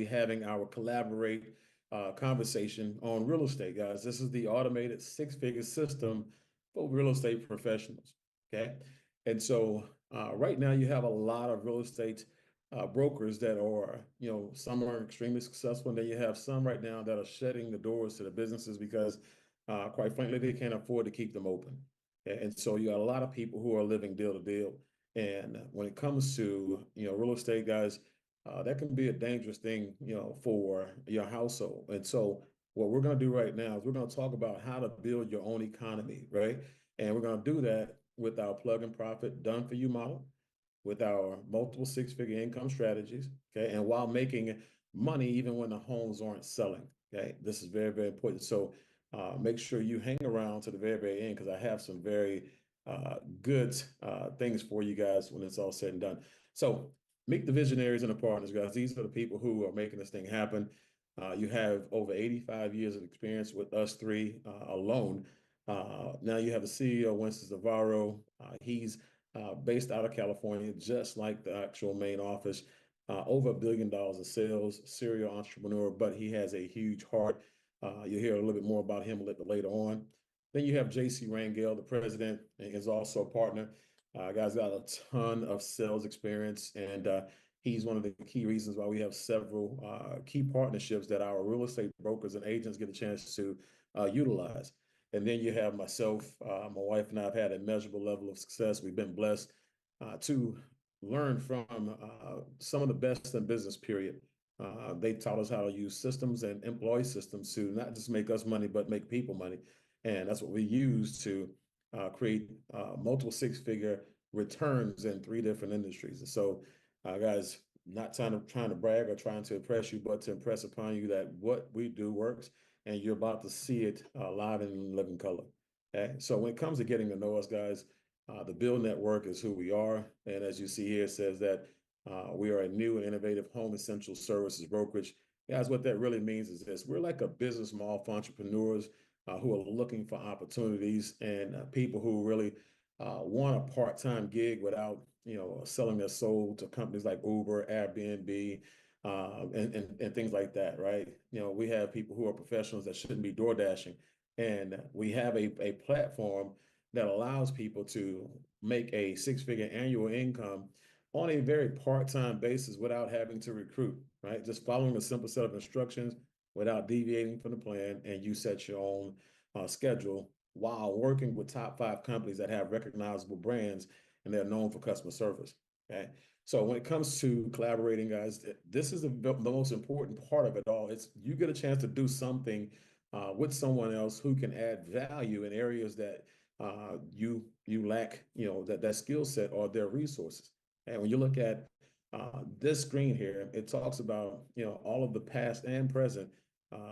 having our collaborate conversation on real estate, guys. This is the automated six-figure system for real estate professionals. Okay. And so right now you have a lot of real estate brokers that are, some are extremely successful, and then you have some right now that are shutting the doors to the businesses because, quite frankly, they can't afford to keep them open. And so you got a lot of people who are living deal to deal. And when it comes to, real estate, guys, that can be a dangerous thing, for your household. And so what we're going to do right now is we're going to talk about how to build your own economy, right? And we're going to do that with our plug and profit done for you model, with our multiple six-figure income strategies, okay? And while making money even when the homes aren't selling, okay? This is very, very important. So make sure you hang around to the very, very end, because I have some very good things for you guys when it's all said and done. So meet the visionaries and the partners, guys. These are the people who are making this thing happen. You have over 85 years of experience with us three alone. Now you have the CEO, Winston Zavarro. He's based out of California, just like the actual main office. Over $1 billion in sales, serial entrepreneur, but he has a huge heart. You'll hear a little bit more about him a little bit later on. Then you have JC Rangel, the president, and is also a partner. Guy's got a ton of sales experience, and he's one of the key reasons why we have several key partnerships that our real estate brokers and agents get a chance to utilize. And then you have myself, my wife and I have had a measurable level of success. We've been blessed to learn from some of the best in business, period. They taught us how to use systems and employ systems to not just make us money, but make people money. And that's what we use to create multiple six-figure returns in three different industries. And so, guys, not trying to brag or trying to impress you, but to impress upon you that what we do works, and you're about to see it live and in living color. Okay, so when it comes to getting to know us, guys, the Build Network is who we are, and as you see here, it says that we are a new and innovative home essential services brokerage. Guys, what that really means is this: we're like a business model for entrepreneurs who are looking for opportunities, and people who really want a part-time gig without, selling their soul to companies like Uber, Airbnb, and things like that, right? We have people who are professionals that shouldn't be door dashing, and we have a platform that allows people to make a six-figure annual income on a very part-time basis without having to recruit, right? Just following a simple set of instructions without deviating from the plan, and you set your own schedule while working with top 5 companies that have recognizable brands and they're known for customer service. Okay. So when it comes to collaborating, guys, this is the most important part of it all. It's you get a chance to do something with someone else who can add value in areas that you lack, that skill set or their resources. And when you look at this screen here, it talks about, all of the past and present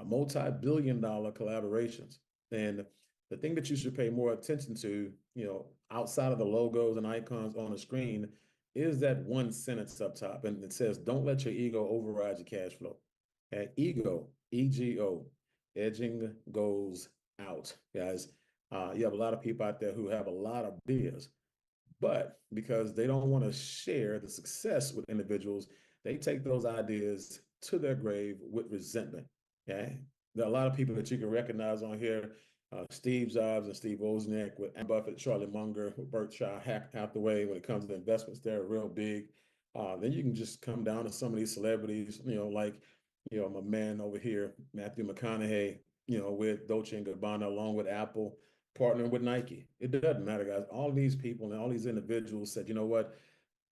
multi-billion-dollar collaborations. And the thing that you should pay more attention to, outside of the logos and icons on the screen, is that one sentence up top. And it says, don't let your ego override your cash flow. Okay? Ego, EGO, edging goes out, guys. You have a lot of people out there who have a lot of ideas, but because they don't want to share the success with individuals, they take those ideas to their grave with resentment. Okay. There are a lot of people that you can recognize on here. Steve Jobs and Steve Wozniak, with Buffett, Charlie Munger, with Berkshire Hathaway. When it comes to investments, they're real big. Then you can just come down to some of these celebrities, like, my man over here, Matthew McConaughey, with Dolce & Gabbana, along with Apple, partnering with Nike. It doesn't matter, guys. All these people and all these individuals said, you know what?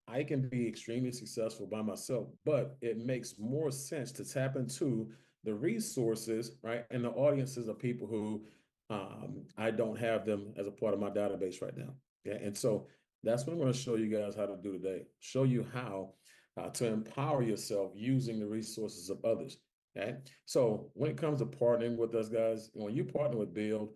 I can be extremely successful by myself, but it makes more sense to tap into the resources, right? And the audiences of people who I don't have them as a part of my database right now. Yeah. And so that's what I'm going to show you guys how to do today. Show you how to empower yourself using the resources of others. Okay. So when it comes to partnering with us, guys, when you partner with Build,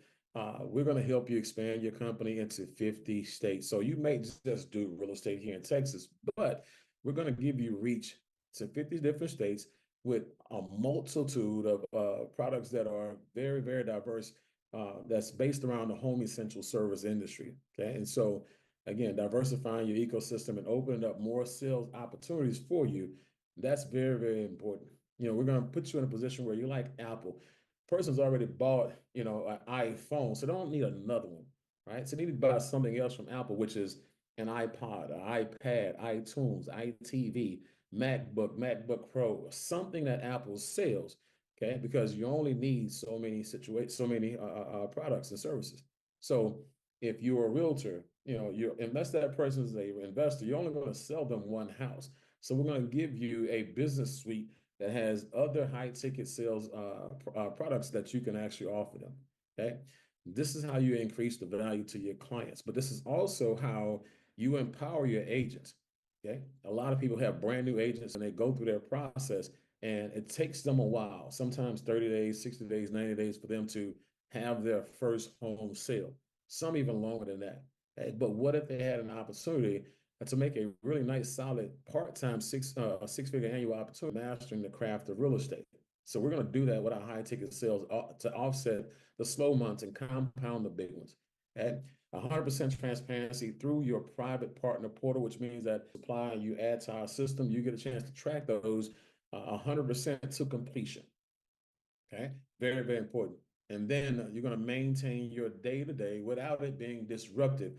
we're going to help you expand your company into 50 states. So you may just do real estate here in Texas, but we're going to give you reach to 50 different states with a multitude of products that are very, very diverse, that's based around the home essential service industry. Okay. And so, again, diversifying your ecosystem and opening up more sales opportunities for you, that's very, very important. we're going to put you in a position where you like Apple. Person's already bought, an iPhone, so they don't need another one, right? So they need to buy something else from Apple, which is an iPod, an iPad, iTunes, iTV, MacBook Pro, something that Apple sells, okay? Because you only need so many products and services. So if you're a realtor, unless that person is a investor, you're only going to sell them one house. So we're going to give you a business suite that has other high ticket sales products that you can actually offer them. Okay. This is how you increase the value to your clients, but this is also how you empower your agents. Okay. A lot of people have brand new agents and they go through their process and it takes them a while, sometimes 30 days, 60 days, 90 days for them to have their first home sale, some even longer than that. Okay? But what if they had an opportunity to make a really nice, solid part-time six-figure annual opportunity mastering the craft of real estate? So we're going to do that with our high ticket sales to offset the slow months and compound the big ones. Okay? 100% transparency through your private partner portal, which means that supply you add to our system, you get a chance to track those 100% to completion. Okay, very, very important. And then you're going to maintain your day to day without it being disruptive.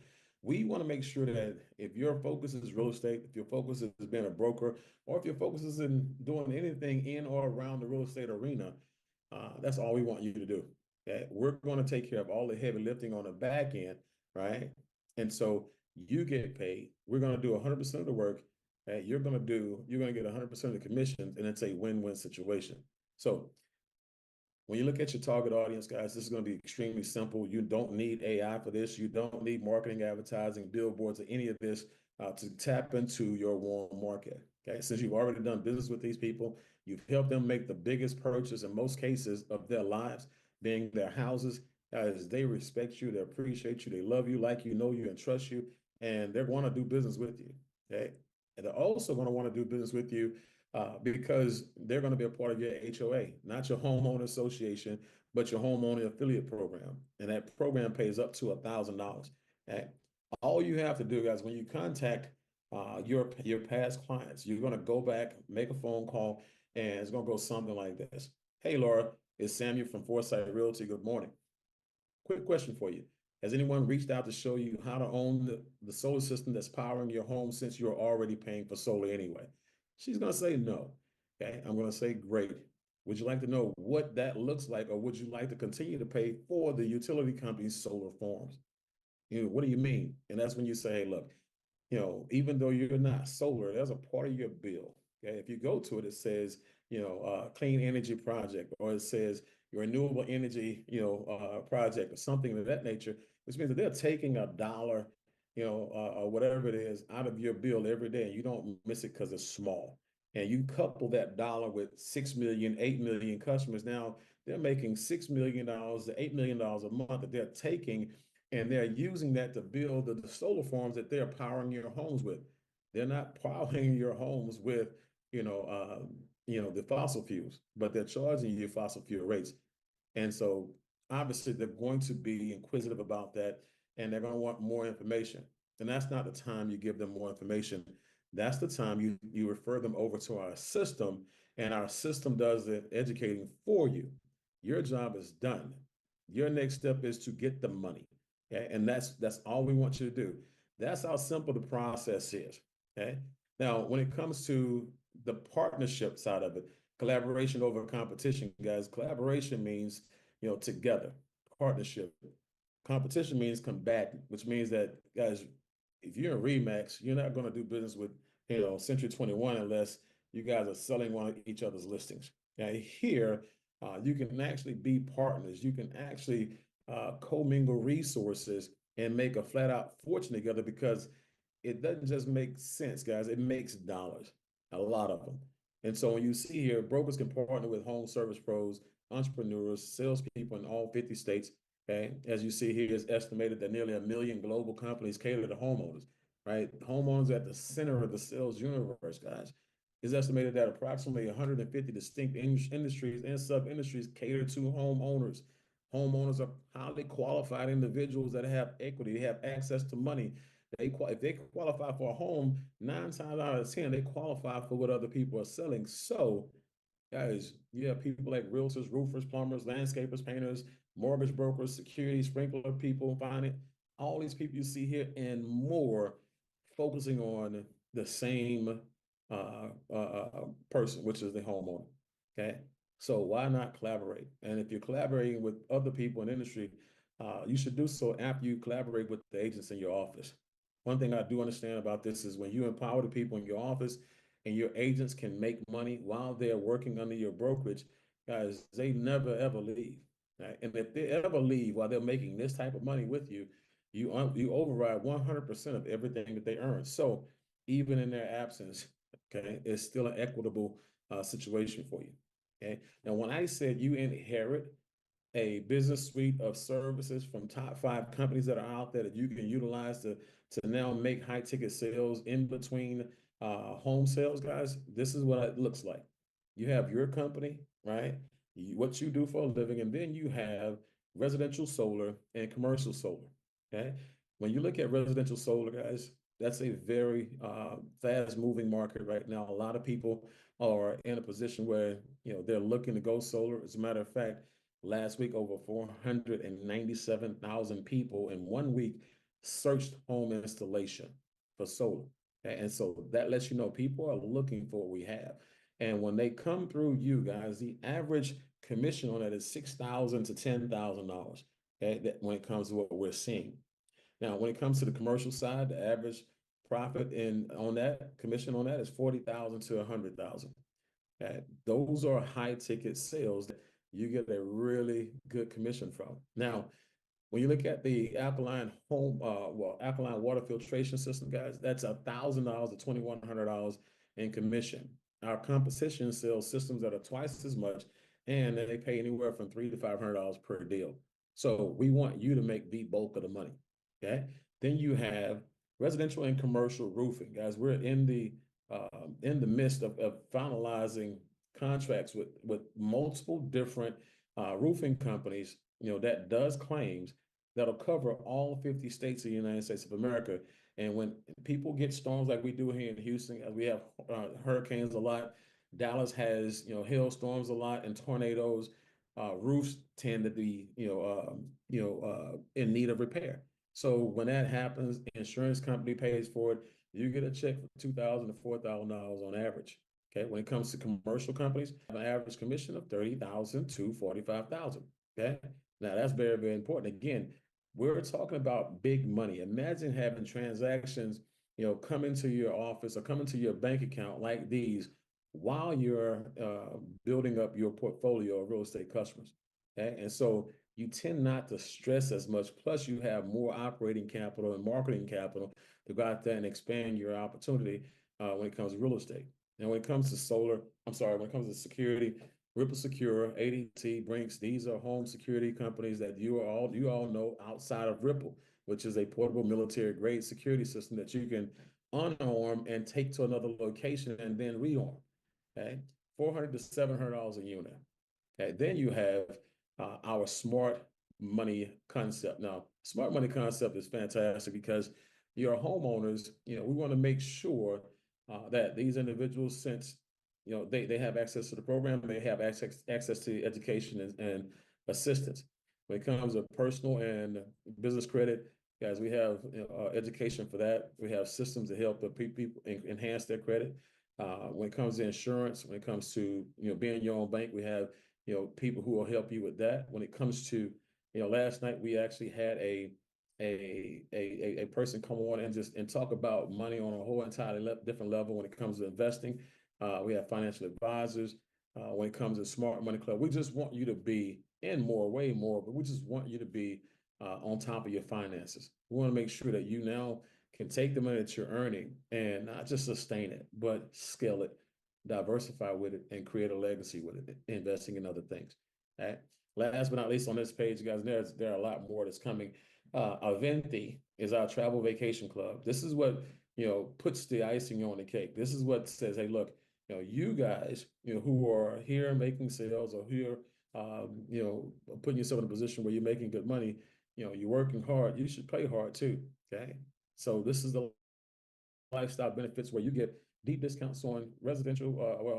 We want to make sure that if your focus is real estate, if your focus is being a broker, or if your focus is in doing anything in or around the real estate arena, that's all we want you to do. Okay? We're going to take care of all the heavy lifting on the back end, right? And so you get paid. We're going to do 100% of the work. You're going to get 100% of the commissions, and it's a win-win situation. So when you look at your target audience, guys, this is going to be extremely simple. You don't need AI for this. You don't need marketing, advertising, billboards, or any of this to tap into your warm market. Okay, since you've already done business with these people, you've helped them make the biggest purchase in most cases of their lives, being their houses. Guys, they respect you, they appreciate you, they love you, like you, know you, and trust you, and they're going to do business with you. Okay, and they're also going to want to do business with you because they're going to be a part of your HOA, not your homeowner association, but your homeowner affiliate program. And that program pays up to $1,000. Okay? All you have to do, guys, when you contact your past clients, you're going to go back, make a phone call, and it's going to go something like this. Hey, Laura, it's Samuel from Foresight Realty. Good morning. Quick question for you. Has anyone reached out to show you how to own the solar system that's powering your home since you're already paying for solar anyway? She's going to say no. Okay. I'm going to say great. Would you like to know what that looks like, or would you like to continue to pay for the utility company's solar farms? What do you mean? And that's when you say, hey, look, even though you're not solar, there's a part of your bill. Okay. If you go to it, it says, clean energy project, or it says your renewable energy, project, or something of that nature, which means that they're taking $1, or whatever it is out of your bill every day, and you don't miss it because it's small. And you couple that dollar with 6 million, 8 million customers. Now they're making $6 million to $8 million a month that they're taking, and they're using that to build the solar farms that they're powering your homes with. They're not powering your homes with, the fossil fuels, but they're charging you fossil fuel rates. And so obviously they're going to be inquisitive about that, and they're going to want more information. And that's not the time you give them more information. That's the time you refer them over to our system, and our system does the educating for you. Your job is done. Your next step is to get the money. Okay. And that's all we want you to do. That's how simple the process is. Okay. Now, when it comes to the partnership side of it, collaboration over competition, guys, collaboration means, together, partnership. Competition means combatant, which means that, guys, if you're in Remax, you're not going to do business with, Century 21 unless you guys are selling one of each other's listings. Now, here, you can actually be partners. You can actually commingle resources and make a flat out fortune together, because it doesn't just make sense, guys. It makes dollars, a lot of them. And so when you see here, brokers can partner with home service pros, entrepreneurs, salespeople in all 50 states. Okay. As you see here, it's estimated that nearly 1 million global companies cater to homeowners, right? Homeowners are at the center of the sales universe, guys. It's estimated that approximately 150 distinct industries and sub-industries cater to homeowners. Homeowners are highly qualified individuals that have equity, they have access to money. If they qualify for a home, 9 times out of 10, they qualify for what other people are selling. So Guys, you have people like realtors, roofers, plumbers, landscapers, painters, mortgage brokers, security, sprinkler people, finance, all these people you see here and more focusing on the same person, which is the homeowner. Okay. So why not collaborate? And if you're collaborating with other people in the industry, you should do so after you collaborate with the agents in your office. One thing I do understand about this is when you empower the people in your office and your agents can make money while they're working under your brokerage, guys, they never ever leave. Right? And if they ever leave while they're making this type of money with you, you override 100% of everything that they earn. So even in their absence, okay, it's still an equitable situation for you. Okay. Now, when I said you inherit a business suite of services from top 5 companies that are out there that you can utilize to now make high ticket sales in between home sales, guys, this is what it looks like. You have your company, right? What you do for a living, and then you have residential solar and commercial solar. Okay. When you look at residential solar, guys, that's a very fast moving market right now. A lot of people are in a position where they're looking to go solar. As a matter of fact, last week, over 497,000 people in 1 week searched home installation for solar. And so that lets you know people are looking for what we have. And when they come through you guys, the average commission on that is $6,000 to $10,000. Okay, that when it comes to what we're seeing. Now, when it comes to the commercial side, the average profit in on that commission on that is 40,000 to 100,000. Those are high ticket sales that you get a really good commission from. Now, when you look at the alkaline water filtration system, guys, that's $1,000 to $2,100 in commission. Our competition sells systems that are twice as much, and they pay anywhere from $300 to $500 per deal. So we want you to make the bulk of the money. Okay. Then you have residential and commercial roofing, guys. We're in the midst of finalizing contracts with multiple different roofing companies, that does claims that'll cover all 50 states of the United States of America. And when people get storms like we do here in Houston, we have hurricanes a lot. Dallas has, hailstorms a lot and tornadoes. Roofs tend to be, in need of repair. So when that happens, the insurance company pays for it. You get a check for $2,000 to $4,000 on average. Okay, when it comes to commercial companies, have an average commission of 30,000 to 45,000. Okay, now that's very, very important. Again, we're talking about big money. Imagine having transactions, come into your office or come into your bank account like these while you're building up your portfolio of real estate customers. Okay, and so you tend not to stress as much. Plus, you have more operating capital and marketing capital to go out there and expand your opportunity when it comes to real estate. And when it comes to when it comes to security, Ripple Secure, ADT, Brinks, these are home security companies that you all know outside of Ripple, which is a portable military grade security system that you can unarm and take to another location and then rearm. Okay, $400 to $700 a unit. Okay, then you have our smart money concept. Now, smart money concept is fantastic because your homeowners, we want to make sure that these individuals, since they have access to the program, they have access to education and assistance. When it comes to personal and business credit, guys, we have education for that. We have systems to help the people enhance their credit. When it comes to insurance, when it comes to being your own bank, we have people who will help you with that. When it comes to last night we actually had a person come on and talk about money on a whole entirely different level when it comes to investing. We have financial advisors. When it comes to Smart Money Club, we just want you to be way more, but we just want you to be on top of your finances. We want to make sure that you now can take the money that you're earning and not just sustain it, but scale it, diversify with it, and create a legacy with it, investing in other things. All right. Last but not least on this page, guys, there are a lot more that's coming. Aventi is our travel vacation club. This is what puts the icing on the cake. This is what says, hey, look, you guys, who are here making sales or here, putting yourself in a position where you're making good money, you're working hard. You should play hard too. Okay. So this is the lifestyle benefits where you get deep discounts on residential,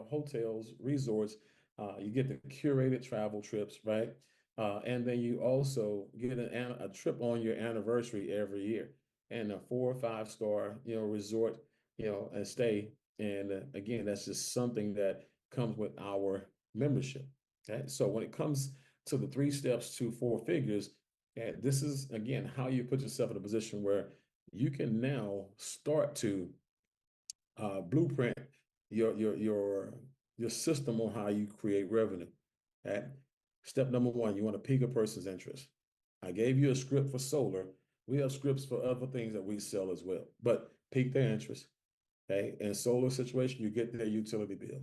hotels, resorts, You get the curated travel trips, right? And then you also get a trip on your anniversary every year, and a 4 or 5 star, resort, and stay. And again, that's just something that comes with our membership. Okay, so when it comes to the 3 steps to 4 figures, this is again how you put yourself in a position where you can now start to blueprint your system on how you create revenue. Okay? Step number one, you want to pique a person's interest. I gave you a script for solar. We have scripts for other things that we sell as well, but pique their interest. Okay. In solar situation, you get their utility bill.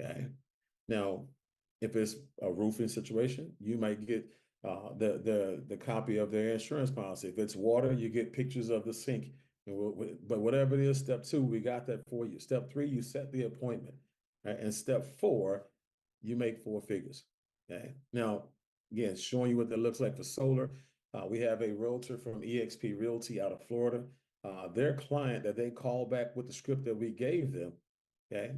Okay. Now, if it's a roofing situation, you might get the copy of their insurance policy. If it's water, you get pictures of the sink. But whatever it is, step two, we got that for you. Step three, you set the appointment. Right? And step four, you make 4 figures. Okay. Now, again, showing you what that looks like for solar. We have a realtor from eXp Realty out of Florida. Their client that they called back with the script that we gave them, okay,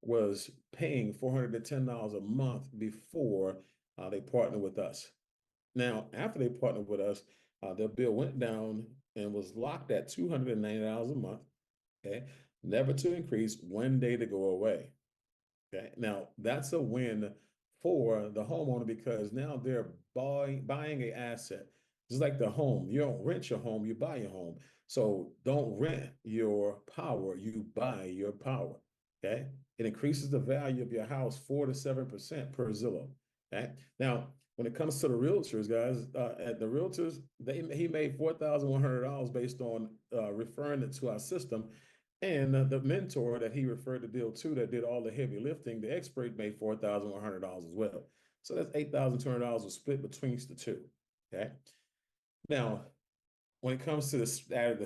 was paying $410 a month before they partnered with us. Now, after they partnered with us, their bill went down and was locked at $290 a month, okay, never to increase, one day to go away. Okay, now that's a win for the homeowner because now they're buying an asset. Just like the home, you don't rent your home, you buy your home. So don't rent your power, you buy your power. Okay, it increases the value of your house 4 to 7% per Zillow. Okay, now when it comes to the realtors, guys, at the realtors, he made $4,100 based on referring it to our system. And the mentor that he referred the deal to that did all the heavy lifting, the expert made $4,100 as well. So that's $8,200 was split between the two. Okay. Now, when it comes to the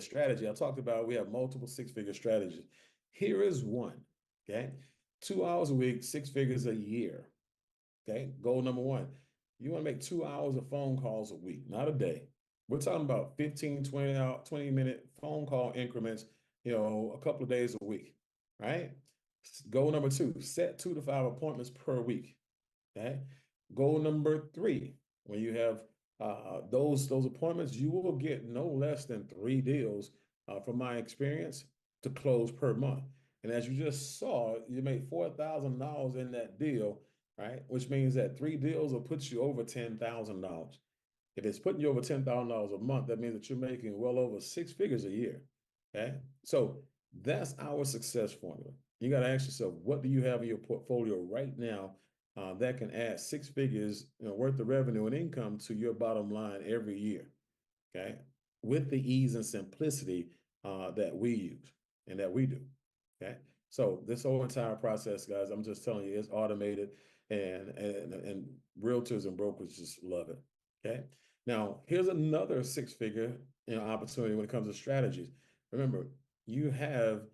strategy, I talked about we have multiple 6-figure strategies. Here is one. Okay. 2 hours a week, 6 figures a year. Okay. Goal number one. You want to make 2 hours of phone calls a week, not a day. We're talking about 15, 20-minute phone call increments, a couple of days a week, right? Goal number two, set 2 to 5 appointments per week. Okay. Goal number three, when you have those appointments, you will get no less than 3 deals from my experience to close per month. And as you just saw, you made $4,000 in that deal, right? Which means that 3 deals will put you over $10,000. If it's putting you over $10,000 a month, that means that you're making well over 6 figures a year. Okay. So that's our success formula. You got to ask yourself, what do you have in your portfolio right now that can add 6 figures worth of revenue and income to your bottom line every year? Okay. With the ease and simplicity that we use and that we do. Okay. So this whole entire process, guys, I'm just telling you, it's automated and realtors and brokers just love it. Okay. Now, here's another 6-figure opportunity when it comes to strategies. Remember, you have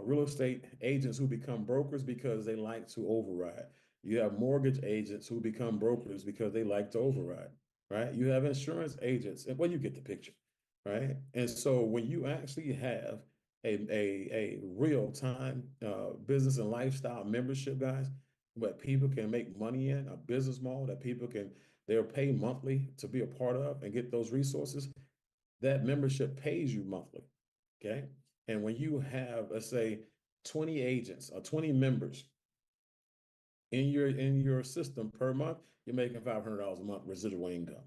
real estate agents who become brokers because they like to override. You have mortgage agents who become brokers because they like to override, right? You have insurance agents, and well, you get the picture, right? And so when you actually have a real time business and lifestyle membership, guys, what people can make money in, a business model that they'll pay monthly to be a part of and get those resources, that membership pays you monthly. Okay. And when you have, let's say, 20 agents or 20 members in your system per month, you're making $500 a month residual income.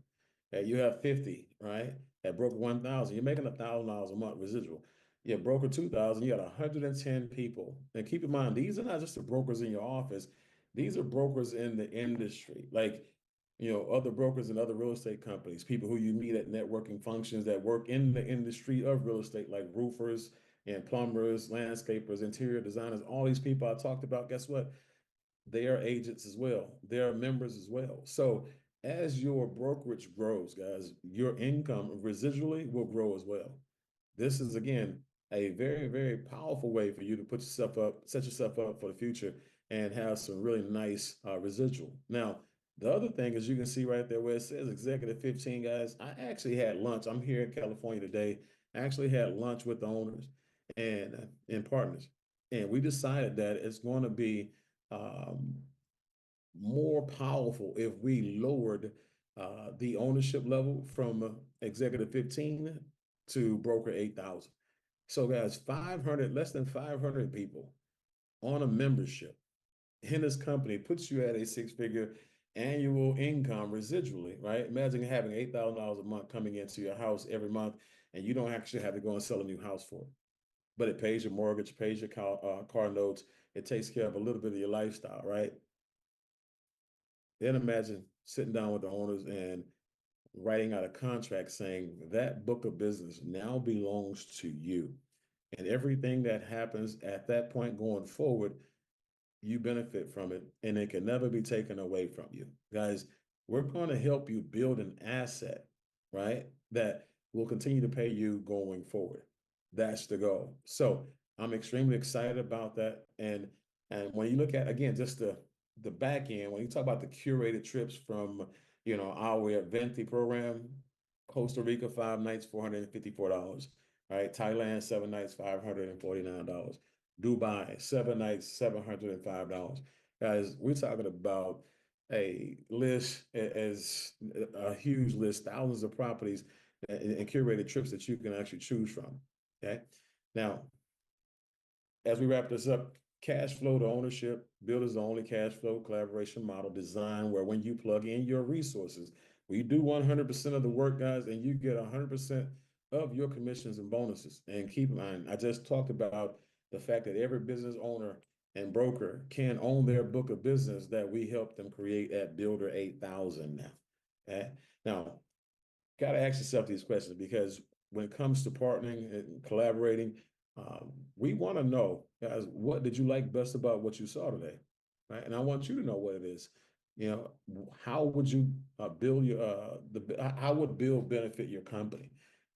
Okay, you have 50, right? At broker 1,000, you're making $1,000 a month residual. You have broker 2,000, you got 110 people. And keep in mind, these are not just the brokers in your office. These are brokers in the industry, like other brokers and other real estate companies, people who you meet at networking functions that work in the industry of real estate, like roofers and plumbers, landscapers, interior designers, all these people I talked about, guess what? They are agents as well. They are members as well. So as your brokerage grows, guys, your income residually will grow as well. This is, again, a very, very powerful way for you to set yourself up for the future and have some really nice residual. Now, the other thing is you can see right there where it says Executive 15, guys. I actually had lunch. I'm here in California today. I actually had lunch with the owners and partners. And we decided that it's going to be more powerful if we lowered the ownership level from executive 15 to broker 8,000. So guys, 500, less than 500 people on a membership in this company puts you at a six-figure annual income residually, right? Imagine having $8,000 a month coming into your house every month, and you don't actually have to go and sell a new house for it. But it pays your mortgage, pays your car notes, it takes care of a little bit of your lifestyle, right? Then imagine sitting down with the owners and writing out a contract saying that book of business now belongs to you. And everything that happens at that point going forward, you benefit from it, and it can never be taken away from you. Guys, we're going to help you build an asset, right? That will continue to pay you going forward. That's the goal. So I'm extremely excited about that. And when you look at, again, just the back end, when you talk about the curated trips from, our Venti program, Costa Rica, 5 nights, $454, right? Thailand, 7 nights, $549. Dubai, 7 nights, $705. Guys, we're talking about a list as a huge list, thousands of properties and curated trips that you can actually choose from. Okay. Now, as we wrap this up, cash flow to ownership, build is the only cash flow collaboration model designed where when you plug in your resources, we do 100% of the work, guys, and you get 100% of your commissions and bonuses. And keep in mind, I just talked about the fact that every business owner and broker can own their book of business that we help them create at Builder 8,000 now. Okay? Now, got to ask yourself these questions because when it comes to partnering and collaborating, we want to know, guys, what did you like best about what you saw today, right? And I want you to know what it is. How would you build how would build benefit your company?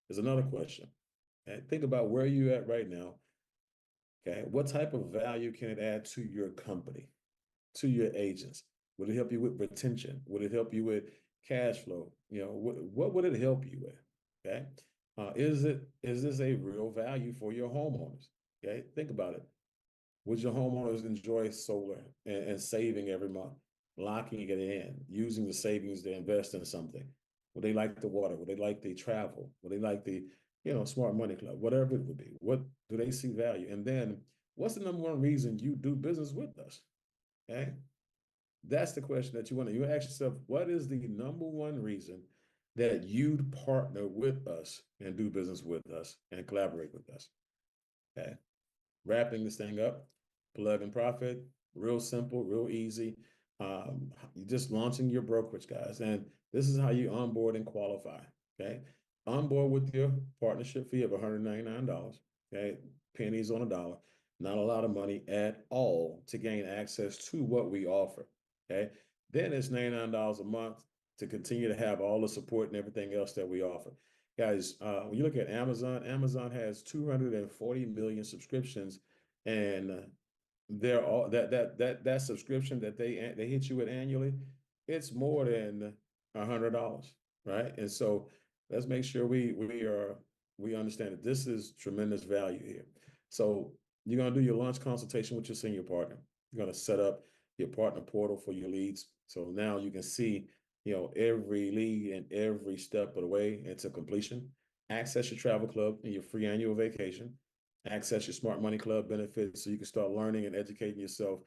Is another question. And think about where you're at right now. Okay, what type of value can it add to your company, to your agents? Would it help you with retention? Would it help you with cash flow? What would it help you with? Okay. Is this a real value for your homeowners? Okay. Think about it. Would your homeowners enjoy solar and saving every month, locking it in, using the savings to invest in something? Would they like the water? Would they like the travel? Would they like the, smart money club, whatever it would be? What do they see value? And then what's the number one reason you do business with us? Okay. That's the question that you ask yourself, what is the number one reason that you'd partner with us and do business with us and collaborate with us? Okay. Wrapping this thing up, Plug and Profit, real simple, real easy. You're just launching your brokerage, guys. And this is how you onboard and qualify. Okay. Onboard with your partnership fee of $199. Okay. Pennies on a dollar. Not a lot of money at all to gain access to what we offer. Okay. Then it's $99 a month to continue to have all the support and everything else that we offer. Guys, when you look at Amazon, Amazon has 240 million subscriptions, and they're all that subscription that they hit you with annually, it's more than $100, right? And so let's make sure we understand that this is tremendous value here. So you're gonna do your launch consultation with your senior partner. You're gonna set up your partner portal for your leads. So now you can see every lead and every step of the way into completion. Access your travel club and your free annual vacation. Access your smart money club benefits so you can start learning and educating yourself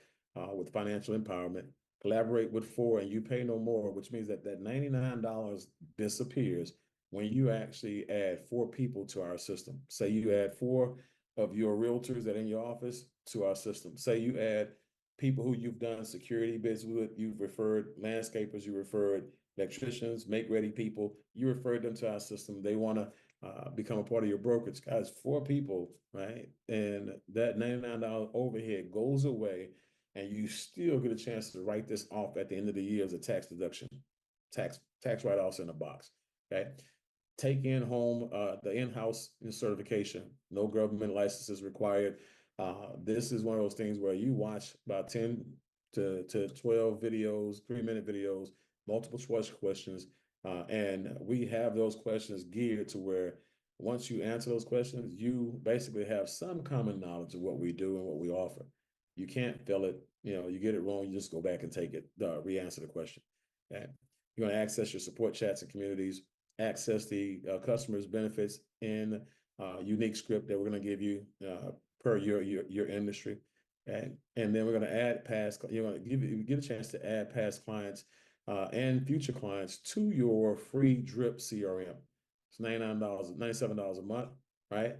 with financial empowerment. Collaborate with 4 and you pay no more, which means that $99 disappears when you actually add 4 people to our system. Say you add 4 of your realtors that are in your office to our system. Say you add people who you've done security bids with, you've referred landscapers, you referred electricians, make-ready people, you referred them to our system. They want to become a part of your brokerage. Guys, 4 people, right? And that $99 overhead goes away, and you still get a chance to write this off at the end of the year as a tax deduction, tax write-offs in a box, okay? Take in home the in-house certification, no government licenses required. This is one of those things where you watch about 10 to 12 videos, 3-minute videos, multiple choice questions. And we have those questions geared to where once you answer those questions, you basically have some common knowledge of what we do and what we offer. You can't fail it. You get it wrong, you just go back and take it, re-answer the question. Okay. You're going to access your support chats and communities, access the customers' benefits in unique script that we're going to give you per your industry. And then we're going to add past, you're going to get a chance to add past clients and future clients to your free drip CRM. It's $99, $97 a month, right?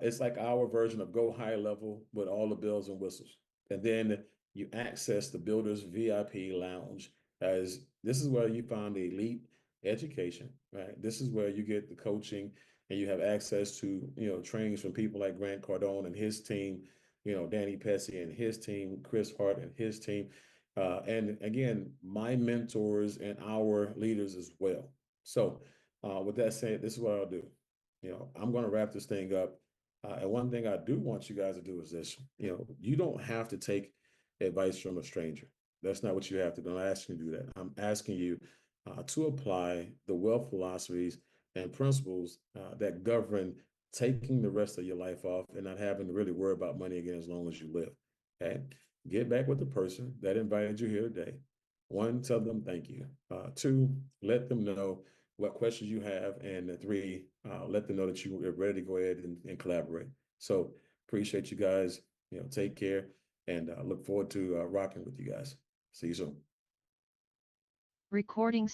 It's like our version of Go High Level with all the bells and whistles. And then you access the Builders VIP Lounge, as this is where you find the elite education, right? This is where you get the coaching and you have access to, trainings from people like Grant Cardone and his team, Danny Pesci and his team, Chris Hart and his team. And again, my mentors and our leaders as well. So with that said, this is what I'll do. I'm going to wrap this thing up. And one thing I do want you guys to do is this, you don't have to take advice from a stranger. That's not what you have to do. I'm not asking you to do that. I'm asking you to apply the wealth philosophies and principles that govern taking the rest of your life off and not having to really worry about money again as long as you live. Okay. Get back with the person that invited you here today. One, tell them thank you. Two, let them know what questions you have. And three, let them know that you are ready to go ahead and collaborate. So appreciate you guys. Take care and look forward to rocking with you guys. See you soon. Recording